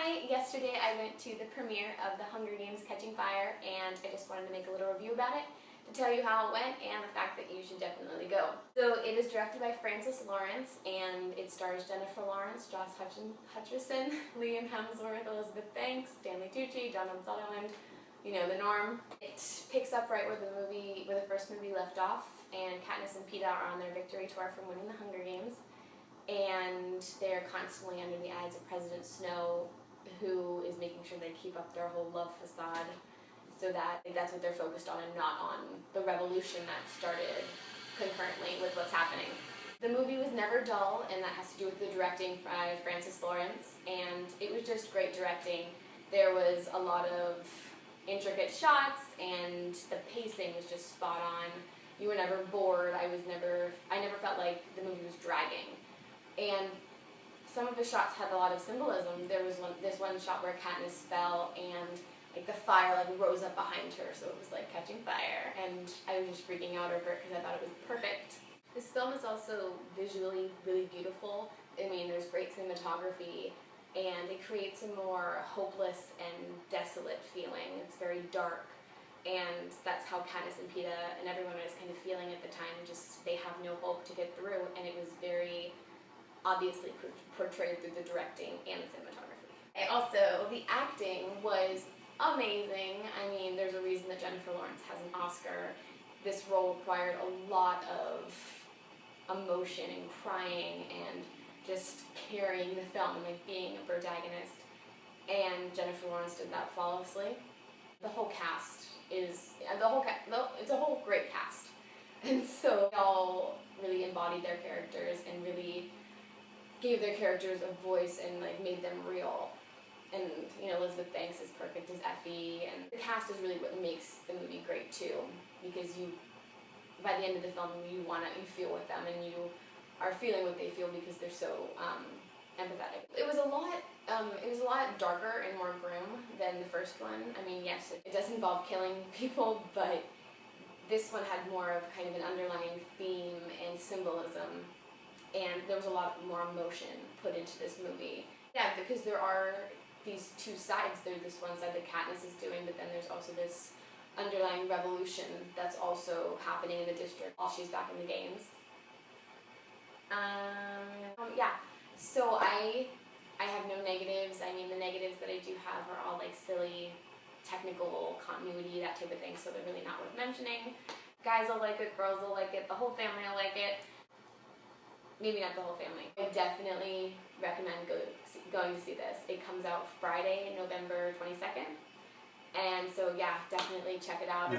Hi, yesterday I went to the premiere of The Hunger Games Catching Fire, and I just wanted to make a little review about it to tell you how it went and the fact that you should definitely go. So it is directed by Francis Lawrence, and it stars Jennifer Lawrence, Josh Hutcherson, Liam Hemsworth, Elizabeth Banks, Stanley Tucci, Donald Sutherland, you know, the norm. It picks up right where the first movie left off, and Katniss and Peeta are on their victory tour from winning the Hunger Games. And they're constantly under the eyes of President Snow, who is making sure they keep up their whole love facade, so that's what they're focused on and not on the revolution that started concurrently with what's happening. The movie was never dull, and that has to do with the directing by Francis Lawrence, and it was just great directing. There was a lot of intricate shots, and the pacing was just spot on. You were never bored. I never felt like the movie was dragging. And some of the shots had a lot of symbolism. There was this one shot where Katniss fell and like the fire rose up behind her, so it was like catching fire, and I was just freaking out over it because I thought it was perfect. This film is also visually really beautiful. I mean, there's great cinematography, and it creates a more hopeless and desolate feeling. It's very dark, and that's how Katniss and Peeta and everyone was kind of feeling at the time. Just they have no hope to get through, and it was very obviously portrayed through the directing and the cinematography. And also, the acting was amazing. I mean, there's a reason that Jennifer Lawrence has an Oscar. This role required a lot of emotion and crying and just carrying the film and like being a protagonist. And Jennifer Lawrence did that flawlessly. The whole cast is it's a whole great cast, and so they all really embodied their characters and really gave their characters a voice and like made them real. And you know, Elizabeth Banks is perfect as Effie, and the cast is really what makes the movie great too, because by the end of the film you feel with them, and you are feeling what they feel because they're so empathetic. It was a lot darker and more grim than the first one. I mean, yes, it does involve killing people, but this one had more of kind of an underlying theme and symbolism. And there was a lot more emotion put into this movie. Yeah, because there are these two sides. There's this one side that Katniss is doing, but then there's also this underlying revolution that's also happening in the district while she's back in the games. Yeah, so I have no negatives. I mean, the negatives that I do have are all like silly technical continuity, that type of thing, so they're really not worth mentioning. Guys will like it, girls will like it, the whole family will like it. Maybe not the whole family. I definitely recommend going to see this. It comes out Friday, November 22nd. And so yeah, definitely check it out.